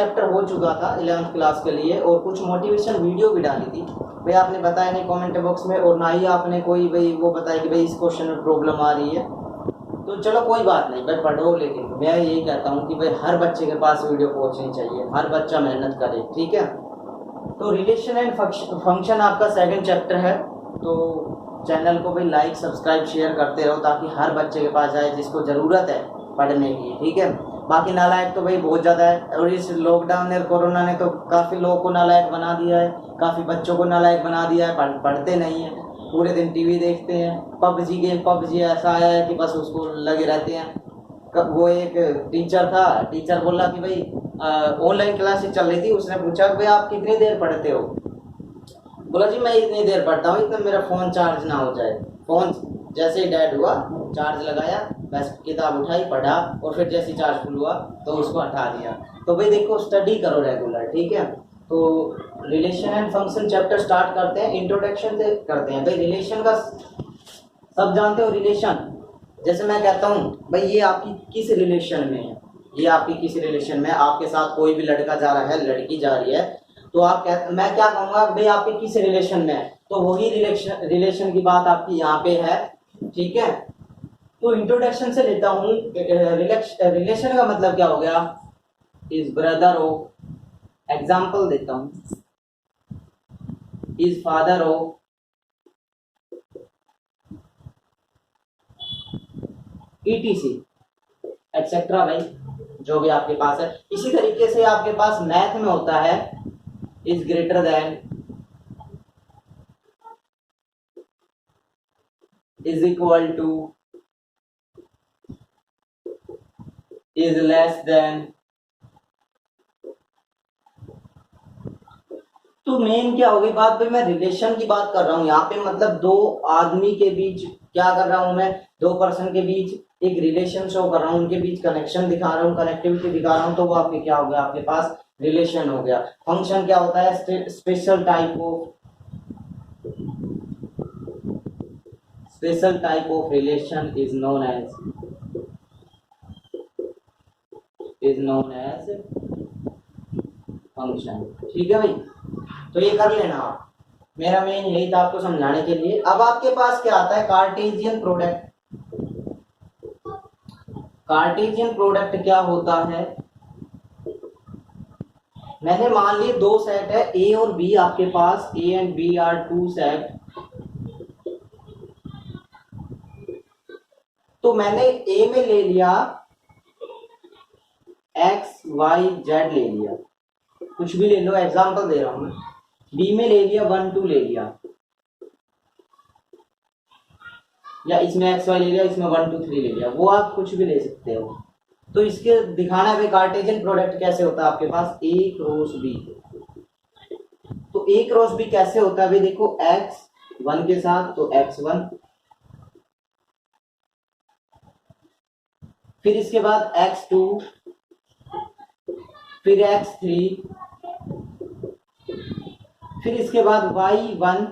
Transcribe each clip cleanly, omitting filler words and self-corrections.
Chapter हो चुका था 11th क्लास के लिए और कुछ मोटिवेशन वीडियो भी डाली थी भाई, आपने बताया नहीं कमेंट बॉक्स में, और ना ही आपने कोई भाई वो बताया कि भाई इस क्वेश्चन में प्रॉब्लम आ रही है। तो चलो कोई बात नहीं भाई, पढ़ो, लेकिन मैं यही कहता हूँ कि भाई हर बच्चे के पास वीडियो पहुँचनी चाहिए, हर बच्चा मेहनत करे, ठीक है। तो रिलेशन एंड फंक्शन आपका सेकंड चैप्टर है, तो चैनल को भाई लाइक सब्सक्राइब शेयर करते रहो ताकि हर बच्चे के पास जाए जिसको ज़रूरत है पढ़ने की, ठीक है। बाकी नालायक तो भाई बहुत ज़्यादा है, और इस लॉकडाउन और कोरोना ने तो काफ़ी लोगों को नालायक बना दिया है, काफ़ी बच्चों को नालायक बना दिया है, पढ़ते नहीं हैं, पूरे दिन टीवी देखते हैं, पबजी ऐसा आया है कि बस उसको लगे रहते हैं। वो एक टीचर था, टीचर बोला कि भाई ऑनलाइन क्लासेस चल रही थी, उसने पूछा कि भाई आप कितनी देर पढ़ते हो, बोला जी मैं इतनी देर पढ़ता हूँ, इतना मेरा फ़ोन चार्ज ना हो जाए। फ़ोन जैसे ही डेड हुआ चार्ज लगाया, बस किताब उठाई पढ़ा, और फिर जैसे चार्ज फुल हुआ तो उसको हटा दिया। तो भाई देखो स्टडी करो रेगुलर, ठीक है। तो relation and function chapter start करते हैं, इंट्रोडक्शन से करते हैं। भाई रिलेशन का सब जानते हो, रिलेशन जैसे मैं कहता हूँ भाई ये आपकी किस रिलेशन में है, ये आपकी किस रिलेशन में, आपके साथ कोई भी लड़का जा रहा है, लड़की जा रही है, तो मैं क्या कहूँगा भाई आपके किस रिलेशन में है, तो वही रिलेशन की बात आपकी यहाँ पे है, ठीक है। तो इंट्रोडक्शन से लेता हूँ, रिलेशन का मतलब क्या हो गया, इज ब्रदर ऑफ, एग्जाम्पल देता हूँ, is father of, ETC etcetera, भाई जो भी आपके पास है। इसी तरीके से आपके पास मैथ में होता है is greater than, is equal to, is less than. तो मेन क्या होगी बात भाई, मैं रिलेशन की बात कर रहा हूँ यहाँ पे, मतलब दो आदमी के बीच क्या कर रहा हूँ मैं, दो पर्सन के बीच एक रिलेशन शो कर रहा हूँ, उनके बीच कनेक्शन दिखा रहा हूँ, कनेक्टिविटी दिखा रहा हूँ, तो वो आपके क्या हो गया, आपके पास रिलेशन हो गया। फंक्शन क्या होता है, special type of relation is known as function, ठीक है भाई। तो ये कर लेना आप, मेरा मेन यही था आपको समझाने के लिए। अब आपके पास क्या आता है, कार्टेशियन प्रोडक्ट। कार्टेशियन प्रोडक्ट क्या होता है, मैंने मान लिए दो सेट है ए और बी, आपके पास A and B are two set, तो मैंने ए में ले लिया एक्स वाई जेड ले लिया, कुछ भी ले लो, एग्जांपल दे रहा हूं मैं। बी में ले लिया 1 2 ले लिया, या इसमें एक्स वाई ले लिया, इसमें 1 2 3 ले लिया, वो आप कुछ भी ले सकते हो। तो इसके दिखाना है कार्टेशियन प्रोडक्ट कैसे होता है आपके पास, ए क्रॉस बी। तो ए क्रॉस बी कैसे होता है भाई, देखो एक्स 1 के साथ तो x1, फिर इसके बाद x2, फिर x3, फिर इसके बाद y1,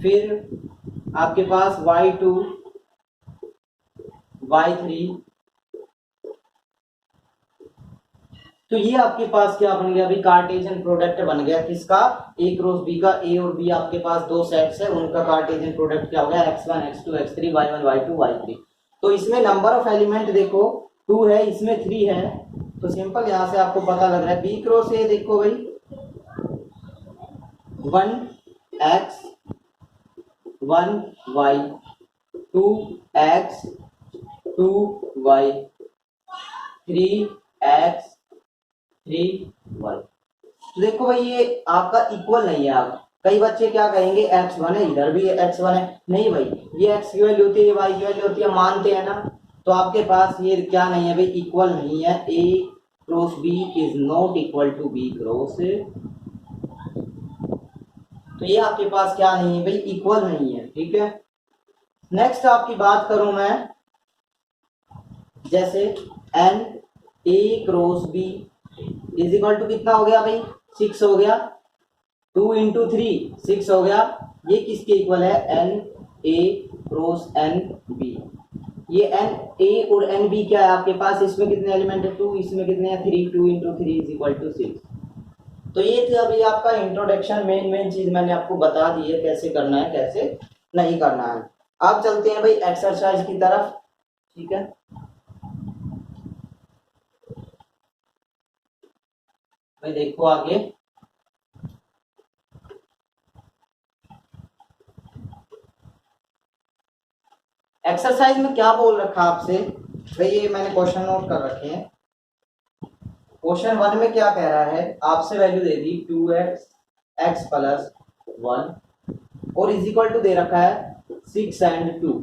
फिर आपके पास y2, y3। तो ये आपके पास क्या बन गया अभी, कार्टेशियन प्रोडक्ट बन गया किसका, ए क्रॉस बी का। ए और बी आपके पास दो सेट्स है, उनका कार्टेशियन प्रोडक्ट क्या हो गया, x1 x2 x3 y1 y2 y3। तो इसमें नंबर ऑफ एलिमेंट देखो 2 है, इसमें 3 है, तो सिंपल यहां से आपको पता लग रहा है बी क्रॉस ए, देखो भाई 1x 1y 2x 2y 3x 3y। तो देखो भाई ये आपका इक्वल नहीं है। आप कई बच्चे क्या कहेंगे x1 है, इधर भी x1 है, नहीं भाई ये x की वैल्यू होती है, ये y की वैल्यू होती है, मानते हैं ना। तो आपके पास ये क्या नहीं है भाई, इक्वल नहीं है, a cross b is not equal to b cross. तो ये आपके पास क्या नहीं है भाई, इक्वल नहीं है, ठीक है। नेक्स्ट आपकी बात करूं मैं, जैसे n a cross b is equal to कितना हो गया भाई, 6 हो गया, 2 इंटू 3 6 हो गया, ये किसके इक्वल है, n a cross n b। ये एन ए और एन बी क्या है आपके पास, इसमें कितने एलिमेंट है 2, इसमें कितने हैं 3, 2 इंटू 3 इज इक्वल टू 6। तो ये थी अभी आपका इंट्रोडक्शन, मेन चीज मैंने आपको बता दी है कैसे करना है कैसे नहीं करना है। अब चलते हैं भाई एक्सरसाइज की तरफ, ठीक है। भाई देखो आगे, एक्सरसाइज में क्या बोल रखा आपसे भाई, ये मैंने क्वेश्चन नोट कर रखे हैं। क्वेश्चन 1 में क्या कह रहा है, आपसे वैल्यू दे दी 2x x प्लस 1 और इज इक्वल टू दे रखा है 6 एंड 2।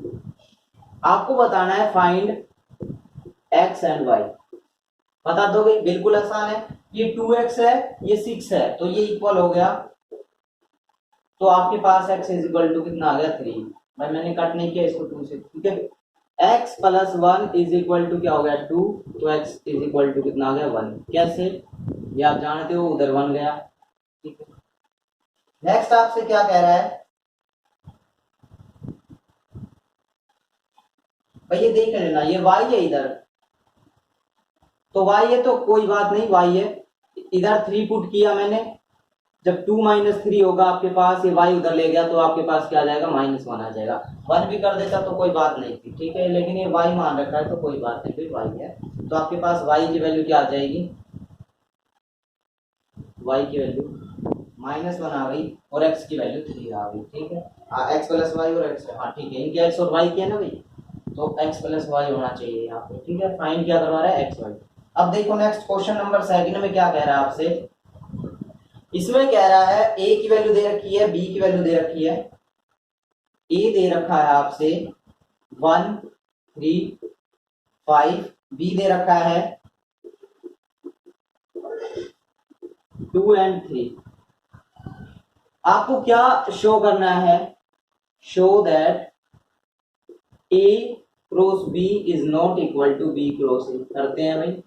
आपको बताना है फाइंड x एंड y। बता दोगे, बिल्कुल आसान है। ये 2x है, ये 6 है, तो ये इक्वल हो गया, तो आपके पास x इज इक्वल टू कितना आ गया 3। भाई मैंने कट नहीं किया इसको 2 से, ठीक है। x plus 1 is equal to क्या हो गया 2, तो x इज इक्वल टू कितना आ गया 1। कैसे, ये आप जानते हो, उधर 1 गया, ठीक है। नेक्स्ट आपसे क्या कह रहा है भाई, ये देख लेना, ये y है इधर, तो y है तो कोई बात नहीं, y है। इधर 3 पुट किया मैंने, जब 2 माइनस 3 होगा आपके पास, ये y उधर ले गया तो आपके पास क्या आ जाएगा -1 आ जाएगा। 1 भी कर देता तो कोई बात नहीं थी, ठीक है, लेकिन ये y मान रखा है तो कोई बात नहीं, फिर y है, तो आपके पास y की वैल्यू क्या आ जाएगी, y की वैल्यू -1 आ गई और x की वैल्यू 3 आ गई, ठीक है। x प्लस वाई और x, हाँ ठीक है, इनके x और y के है ना भाई, तो x प्लस वाई होना चाहिए यहाँ पे, ठीक है। फाइंड क्या करवा रहा है x y। अब देखो नेक्स्ट क्वेश्चन नंबर 2 में क्या कह रहा है आपसे, इसमें कह रहा है a की वैल्यू दे रखी है, b की वैल्यू दे रखी है। a दे रखा है आपसे 1 3 5, b दे रखा है 2 एंड 3। आपको क्या शो करना है, show that a cross b is not equal to b cross a। करते हैं भाई,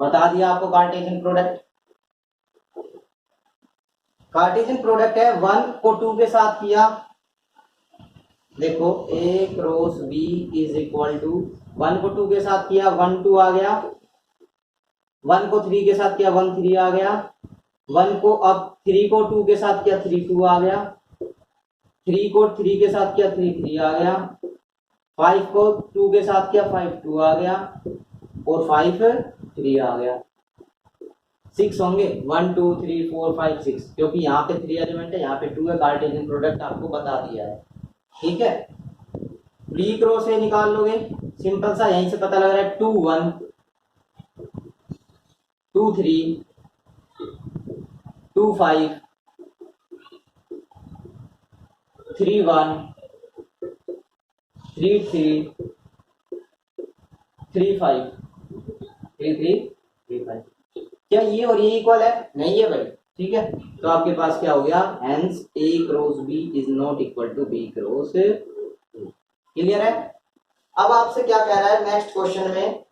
बता दिया आपको कार्टेशियन प्रोडक्ट। कार्टेशियन प्रोडक्ट है, 1 को 2 के साथ किया, देखो a cross b is equal to 1 को 2 के साथ किया 1 2 आ गया, 1 को 3 के साथ किया 1 3 आ गया, 1 को अब 3 को 2 के साथ किया 3 2 आ गया, 3 को 3 के साथ किया 3 3 आ गया, 5 को 2 के साथ किया 5 2 आ गया और 5 3 आ गया। 6 होंगे 1 2 3 4 5 6, क्योंकि यहाँ पे 3 एलिमेंट है, यहाँ पे 2 है। कार्टेशियन प्रोडक्ट आपको बता दिया है, ठीक है। b क्रॉस a निकाल लोगे, सिंपल सा, यहीं से पता लग रहा है 2 1 2 3 2 5 3 1 3 3 3 5 3 3 3 5। क्या ये और ये इक्वल है? नहीं है भाई, ठीक है। तो आपके पास क्या हो गया, hence a cross b is not equal to b cross. Clear है। अब आपसे क्या कह रहा है नेक्स्ट क्वेश्चन में,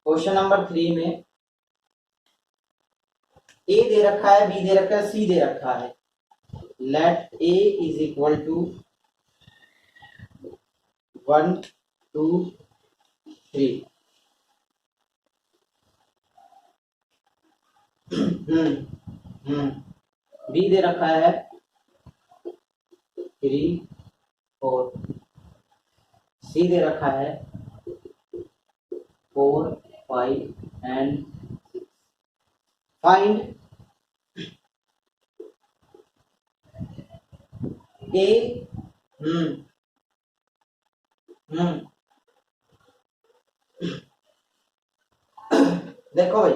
क्वेश्चन नंबर 3 में a दे रखा है, b दे रखा है, c दे रखा है। Let a is equal to 1 2 3। B दे रखा है 3 4, सी दे रखा है 4 5 एंड 6। फाइंड ए। देखो भाई,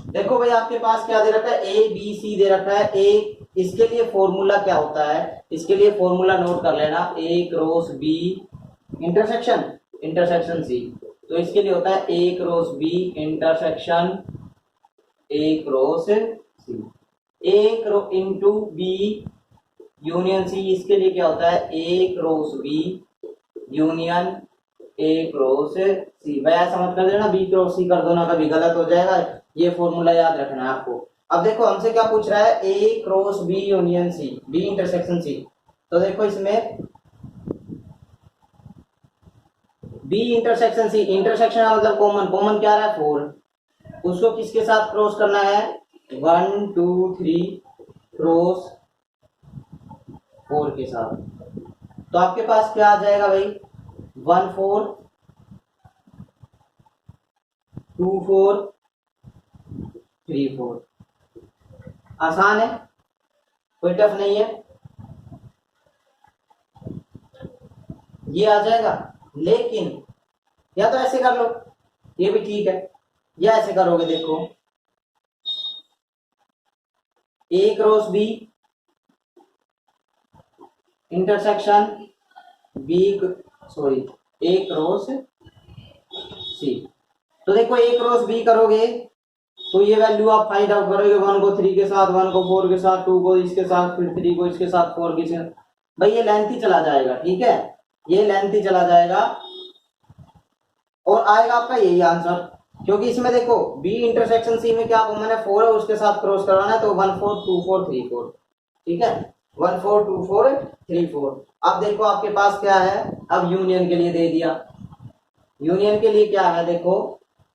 देखो भाई आपके पास क्या दे रखा है, ए बी सी दे रखा है। ए, इसके लिए फॉर्मूला क्या होता है, इसके लिए फॉर्मूला नोट कर लेना, A cross B intersection intersection C. तो इसके लिए होता है A cross B intersection A cross C. A cross into B union C, इसके लिए क्या होता है A cross B union A cross C. भाई ऐसा मत कर देना बी क्रॉस सी कर दो ना, कभी गलत हो जाएगा। ये फॉर्मूला याद रखना है आपको। अब देखो हमसे क्या पूछ रहा है, A cross B union C, B intersection C. तो देखो इसमें बी इंटरसेक्शन सी, इंटरसेक्शन मतलब कॉमन, कॉमन क्या रहा है 4, उसको किसके साथ क्रॉस करना है 1 2 3 क्रॉस 4 के साथ। तो आपके पास क्या आ जाएगा भाई 1 4 2 4 3 4। आसान है, कोई टफ नहीं है, ये आ जाएगा। लेकिन या तो ऐसे कर लो, ये भी ठीक है, या ऐसे करोगे देखो A cross B intersection B, sorry A cross C. तो देखो ए क्रॉस बी करोगे तो ये वैल्यू आप फाइंड आउट करोगे, 1 को 3 के साथ, 1 को 4 के साथ, 2 को इसके साथ, फिर 3 को इसके साथ, 4 के साथ। भाई ये लेंथ ही चला जाएगा, ठीक है, ये लेंथ ही चला जाएगा और आएगा आपका यही आंसर। क्योंकि इसमें देखो बी इंटरसेक्शन सी में क्या कॉमन है 4 है, उसके साथ क्रॉस करवाना है, तो 1 4 2 4 3 4, ठीक है 1 4 2 4 3 4। अब देखो आपके पास क्या है, अब यूनियन के लिए दे दिया, यूनियन के लिए क्या है देखो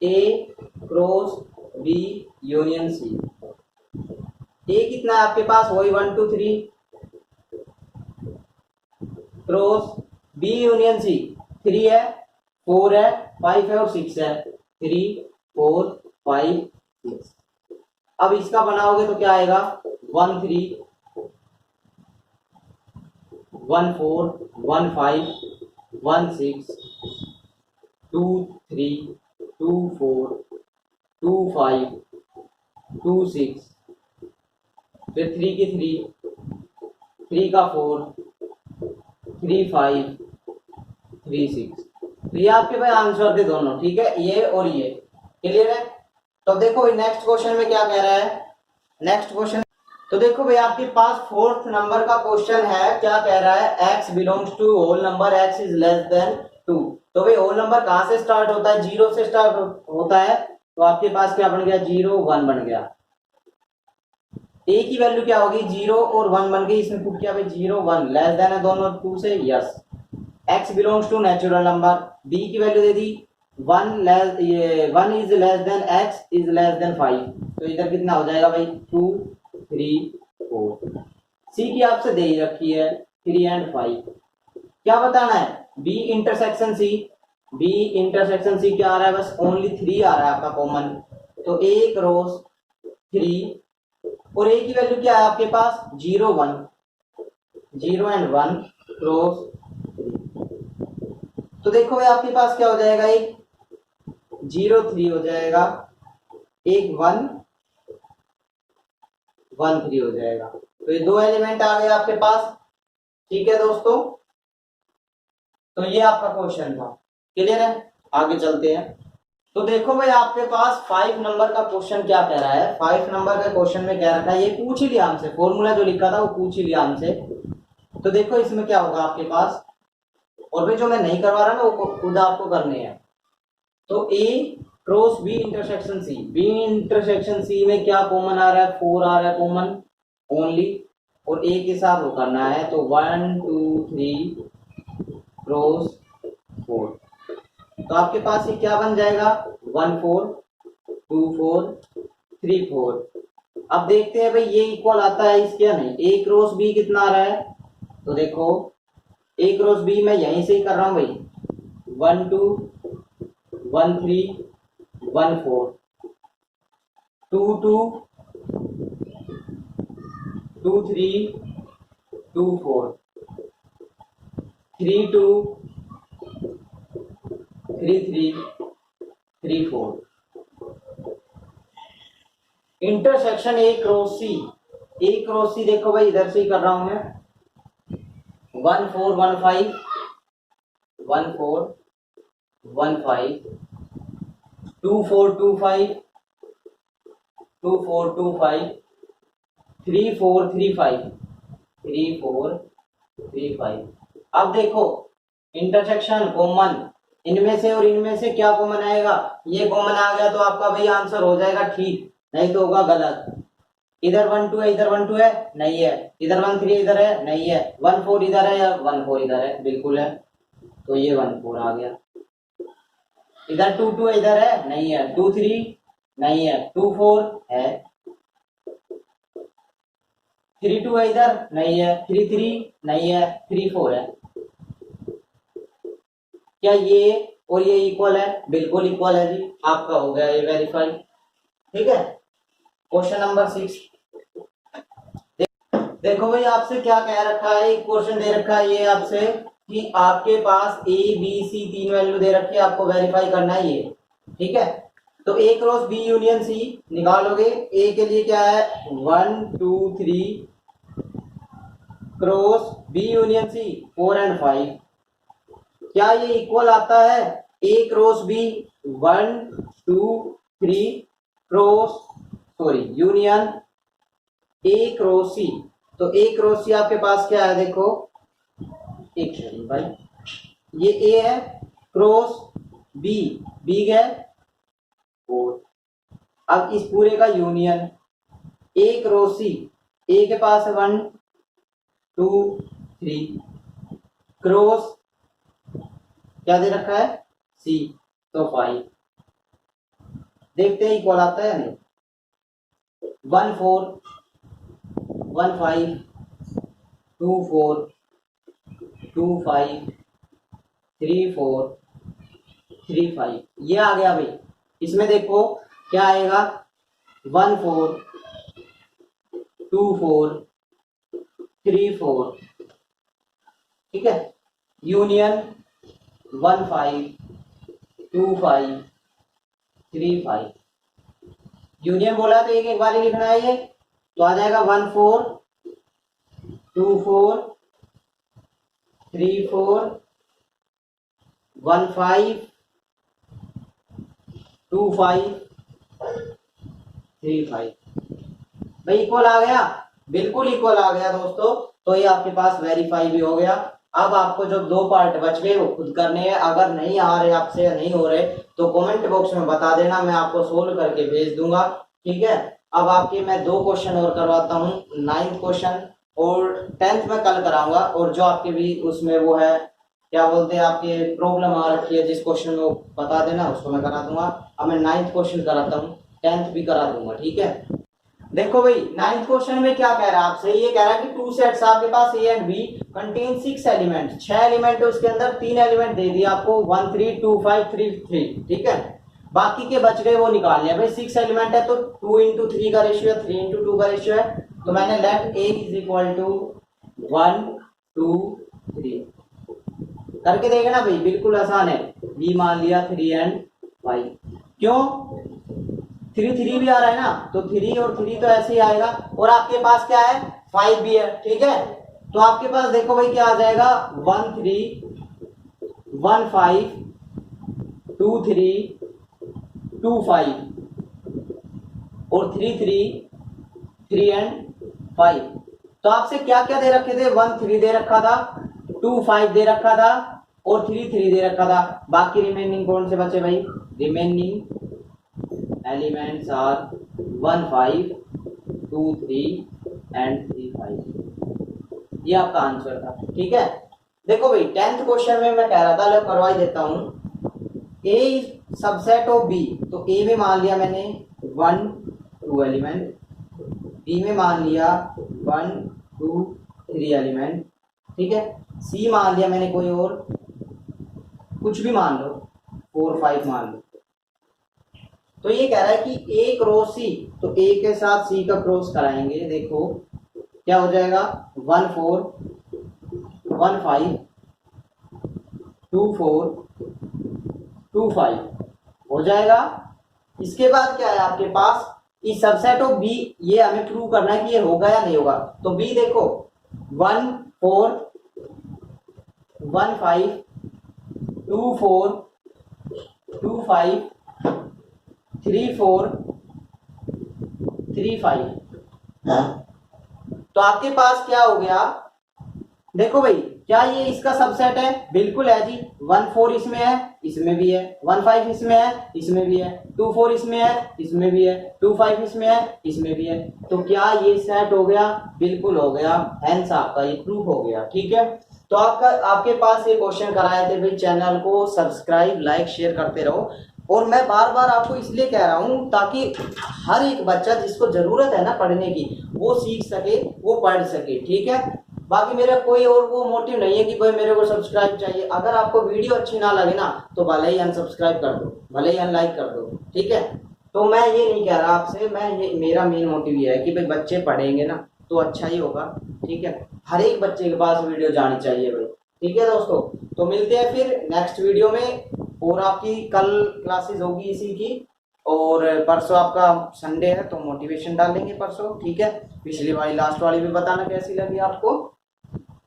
ए क्रॉस बी यूनियन सी। ए कितना है आपके पास वही 1 2 3 क्रॉस बी यूनियन सी 3 है 4 है 5 है और 6 है, 3 4 5 6। अब इसका बनाओगे तो क्या आएगा 1 3 1 4 1 5 1 6 2 3 2 4 2 5 2 6, फिर 3 की 3 का 4 3 5 3 6। तो ये आपके भाई आंसर थे दोनों, ठीक है, ये और ये क्लियर है। तो देखो भाई नेक्स्ट क्वेश्चन में क्या कह रहा है, नेक्स्ट क्वेश्चन, तो देखो भाई आपके पास 4th नंबर का क्वेश्चन है, क्या कह रहा है x belongs to whole number x is less than 2। तो भाई होल नंबर कहां से स्टार्ट होता है, 0 से स्टार्ट होता है। तो आपके पास क्या बन गया 0 1 बन गया, a की वैल्यू क्या होगी 0 और 1 बन गई, इसमें पुट किया भाई 0 1 लेस देन है दोनों 2 से, yes. x belongs to natural number, b की वैल्यू दे दी 1 लेस, ये 1 is less than x is less than 5। तो इधर कितना हो जाएगा भाई 2 3 4। c की आपसे दे ही रखी है 3 एंड 5। क्या बताना है b intersection c, b intersection c क्या आ रहा है बस ओनली 3 आ रहा है आपका कॉमन। तो a क्रॉस 3 और a की वैल्यू क्या है आपके पास 0 1, 0 एंड 1 क्रॉस 3। तो देखो भाई आपके पास क्या हो जाएगा, एक 0 3 हो जाएगा, एक 1 1 3 हो जाएगा। तो ये दो एलिमेंट आ गए आपके पास, ठीक है दोस्तों। तो ये आपका क्वेश्चन था, क्लियर है, आगे चलते हैं। तो देखो भाई आपके पास 5 नंबर का क्वेश्चन क्या कह रहा है, 5 नंबर का क्वेश्चन में कह रखा है, ये पूछ ही लिया हमसे, फॉर्मूला जो लिखा था वो पूछ ही लिया हमसे। तो देखो इसमें क्या होगा आपके पास, और भाई जो मैं नहीं करवा रहा ना वो खुद आपको करने हैं। तो A cross B intersection C, B intersection C में क्या कॉमन आ रहा है 4 आ रहा है कॉमन ओनली, और ए के साथ वो करना है। तो 1 2 3 क्रॉस 4। तो आपके पास ये क्या बन जाएगा 1 4 2 4 3 4। अब देखते हैं भाई ये इक्वल आता है इसके या नहीं, ए क्रॉस बी कितना आ रहा है। तो देखो ए क्रॉस बी मैं यहीं से ही कर रहा हूं भाई 1 2 1 3 1 4 2 2 2 3 2 4 3 2 3 3 3 4। Intersection A cross C, A cross C देखो भाई इधर से ही कर रहा हूं मैं 1 4 1 5 1 4 1 5 2 4 2 5 2 4 2 5 3 4 3 5 3 4 3 5। अब देखो इंटरसेक्शन कॉमन, इनमें से और इनमें से क्या कॉमन आएगा, ये कॉमन आ गया तो आपका भाई आंसर हो जाएगा ठीक, नहीं तो होगा गलत। इधर 1 2 है, इधर 1 2 है, नहीं है। इधर 1 3 इधर है, नहीं है। 1 4 इधर है या 1 4 इधर है, बिल्कुल है। तो ये 1 4 आ गया। इधर 2 2 इधर है, नहीं है। 2 3 नहीं है। 2 4 है। 3 2 है इधर, नहीं है। 3 3 नहीं है। 3 4 है। क्या ये और ये इक्वल है? बिल्कुल इक्वल है जी, आपका हो गया ये वेरीफाई। ठीक है। क्वेश्चन नंबर 6 देखो भाई, आपसे क्या कह रखा है, एक क्वेश्चन दे रखा है ये आपसे कि आपके पास ए बी सी तीन वैल्यू दे रखी है, आपको वेरीफाई करना है ये। ठीक है। तो A cross B union C निकालोगे। ए के लिए क्या है 1 2 3 cross B union C 4 and 5। क्या ये इक्वल आता है A cross B 1 2 3 cross union A cross C. तो ए क्रॉस सी आपके पास क्या है, देखो एक सेकंड भाई, ये ए है क्रॉस बी, बी है 4। अब इस पूरे का यूनियन ए क्रॉस सी, ए के पास है 1 2 3 क्रॉस क्या दे रखा है सी, तो 5। देखते हैं इक्वल आता है या नहीं। 1 4 1 5 2 4 2 5 3 4 3 5 ये आ गया भाई। इसमें देखो क्या आएगा 1 4 2 4 3 4। ठीक है। यूनियन 1 5 2 5 3 5। यूनियन बोला तो एक बार ही लिखना है ये, तो आ जाएगा 1 4 2 4 3 4 1 5 2 5 3 5। भाई इक्वल आ गया, बिल्कुल इक्वल आ गया दोस्तों। तो ये आपके पास वेरीफाई भी हो गया। अब आपको जो दो पार्ट बच गए वो खुद करने हैं। अगर नहीं आ रहे आपसे या नहीं हो रहे तो कमेंट बॉक्स में बता देना, मैं आपको सोल्व करके भेज दूंगा। ठीक है। अब आपके मैं दो क्वेश्चन और करवाता हूँ, 9th क्वेश्चन और 10th में कल कराऊंगा। और जो आपके भी उसमें वो है क्या बोलते हैं, आपके प्रॉब्लम आ रखी है जिस क्वेश्चन में वो बता देना, उसको मैं करा दूंगा। अब मैं 9th क्वेश्चन कराता हूँ, 10th भी करा दूंगा। ठीक है। देखो भाई 9th क्वेश्चन में क्या कह रहा है आपसे, ये कह रहा है कि टू सेट्स आपके पास A and B contain 6 element, 6 element है उसके अंदर, 3 एलिमेंट दे दिया आपको 1 3 2 5 3 3। ठीक है। बाकी के बच गए वो निकाल लिया। भाई 6 एलिमेंट है तो 2 into 3 का रेशियो है, 3 into 2 का रेशियो है। तो मैंने let a is equal to 1 2 3 करके देखना भाई, बिल्कुल आसान है। बी मान लिया 3 एंड 5। क्यों 3 3 भी आ रहा है ना, तो 3 और 3 तो ऐसे ही आएगा। और आपके पास क्या है 5 भी है। ठीक है। तो आपके पास देखो भाई क्या आ जाएगा 1 3 1 5 2 3 2 5 और 3 3 3 एंड 5। तो आपसे क्या क्या दे रखे थे, 1 3 दे रखा था, 2 5 दे रखा था और 3 3 दे रखा था। बाकी रिमेनिंग कौन से बचे भाई, रिमेनिंग एलिमेंट्स आर 1 5 2 3 एंड 3 5। ये आपका आंसर था। ठीक है। देखो भाई 10th क्वेश्चन में मैं कह रहा था, लो करवा ही देता हूं। ए सबसेट ऑफ बी, तो ए में मान लिया मैंने 1 2 एलिमेंट, बी में मान लिया 1 2 3 एलिमेंट। ठीक है। सी मान लिया मैंने कोई और कुछ भी मान लो, 4 5 मान लो। तो ये कह रहा है कि ए क्रॉस सी, तो ए के साथ सी का क्रॉस कराएंगे। देखो क्या हो जाएगा 1 4 1 5 2 4 2 5 हो जाएगा। इसके बाद क्या है आपके पास, इस सबसेट ऑफ बी, ये हमें प्रूव करना है कि ये होगा या नहीं होगा। तो बी देखो 1 4 1 5 2 4 2 5 3 4 3 5। तो आपके पास क्या हो गया, देखो भाई क्या ये इसका सबसेट है? बिल्कुल है जी। 1 4 इसमें है, इसमें भी है। 1 5 इसमें है, इसमें भी है। 2 4 इसमें है, इसमें भी है। 2 5 इसमें है, इसमें भी है। तो क्या ये सेट हो गया? बिल्कुल हो गया। हेंस आपका ये प्रूफ हो गया। ठीक है, तो आपके पास ये क्वेश्चन कराए थे भाई, चैनल को सब्सक्राइब लाइक शेयर करते रहो। और मैं बार बार आपको इसलिए कह रहा हूँ ताकि हर एक बच्चा जिसको जरूरत है ना पढ़ने की, वो सीख सके, वो पढ़ सके। ठीक है, बाकी मेरा कोई और वो मोटिव नहीं है कि भाई मेरे को सब्सक्राइब चाहिए। अगर आपको वीडियो अच्छी ना लगे ना तो भले ही अनसब्सक्राइब कर दो, भले ही अनलाइक कर दो। ठीक है, तो मैं ये नहीं कह रहा आपसे, मेरा मेन मोटिव ये है कि भाई बच्चे पढ़ेंगे ना तो अच्छा ही होगा। ठीक है, हर एक बच्चे के पास वीडियो जानी चाहिए भाई। ठीक है दोस्तों, तो मिलते हैं फिर नेक्स्ट वीडियो में। और आपकी कल क्लासेस होगी इसी की, और परसों आपका संडे है तो मोटिवेशन डालेंगे परसों। ठीक है, पिछली वाली लास्ट वाली भी बताना कैसी लगी आपको।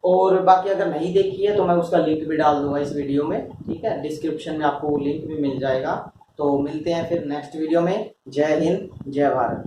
और बाकी अगर नहीं देखी है तो मैं उसका लिंक भी डाल दूंगा इस वीडियो में। ठीक है, डिस्क्रिप्शन में आपको वो लिंक भी मिल जाएगा। तो मिलते हैं फिर नेक्स्ट वीडियो में। जय हिंद, जय भारत।